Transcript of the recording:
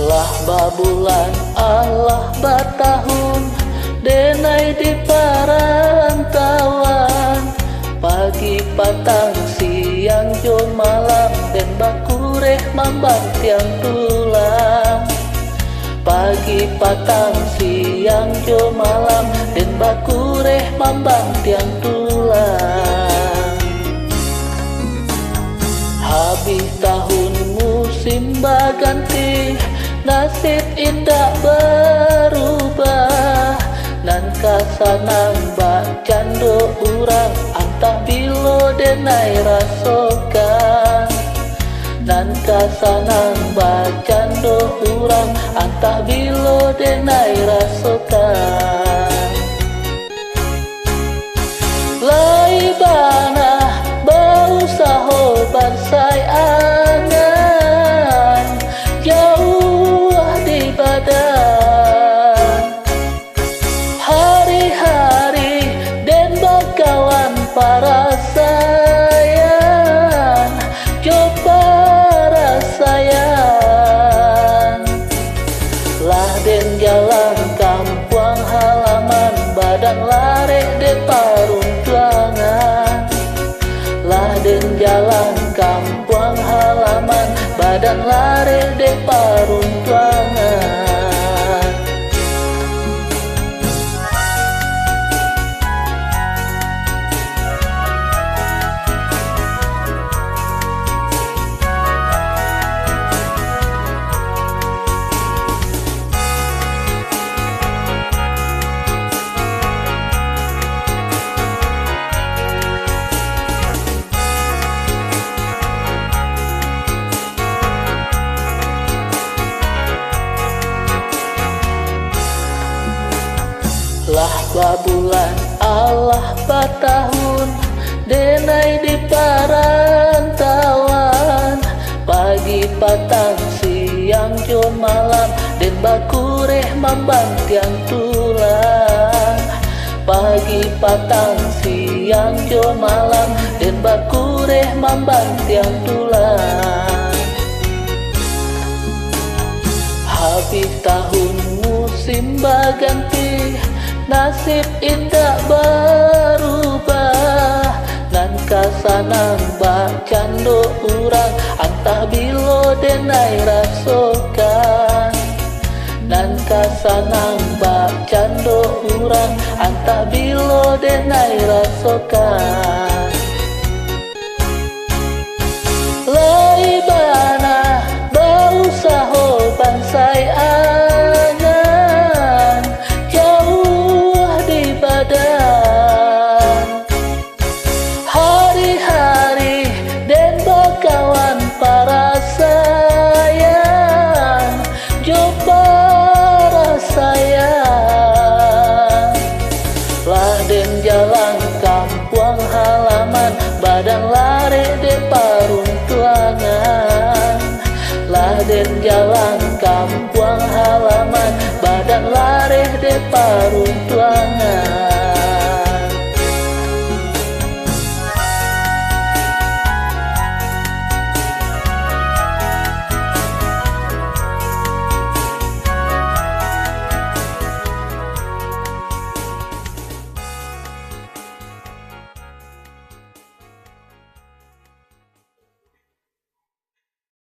Lah babulan Allah batahun denai di parantauan, pagi patang siang jo malam den bakureh mambang tiang tulang. Pagi patang siang jo malam den bakureh mambang tiang tulang. Habis tahun musim baganti, nasib indah berubah. Nan kasanang bacando urang antah bilo denai rasokan. Nan kasanang bacando urang antah bilo denai rasokan. Lai bana bau saho bansai angan jauh di badan. Hari-hari den bakawan para sayang jo para sayang. Lah den jalan kampung halaman badan lare de paruntuangan. Lah den jalan kampung halaman badan lare de paruntuangan. Lah babulan Allah batahun denai di parantauan, pagi patang siang jo malam den bakureh mambang tiang tulang. Pagi patang siang jo malam den bakureh mambang tiang tulang. Habis tahun musim baganti, nasib indah berubah. Nan kasanang bacando urang antah bilo denai rasokan. Nan kasanang bacando urang antah bilo denai rasokan. Lai bana bau saho bansai angan jauh di badan. Hari-hari den bakawan para sayang jo para sayang. Lah den jalan kampung halaman badan lare de paruntuangan. Lah den jalan kampung halaman badan lare de paruntuangan.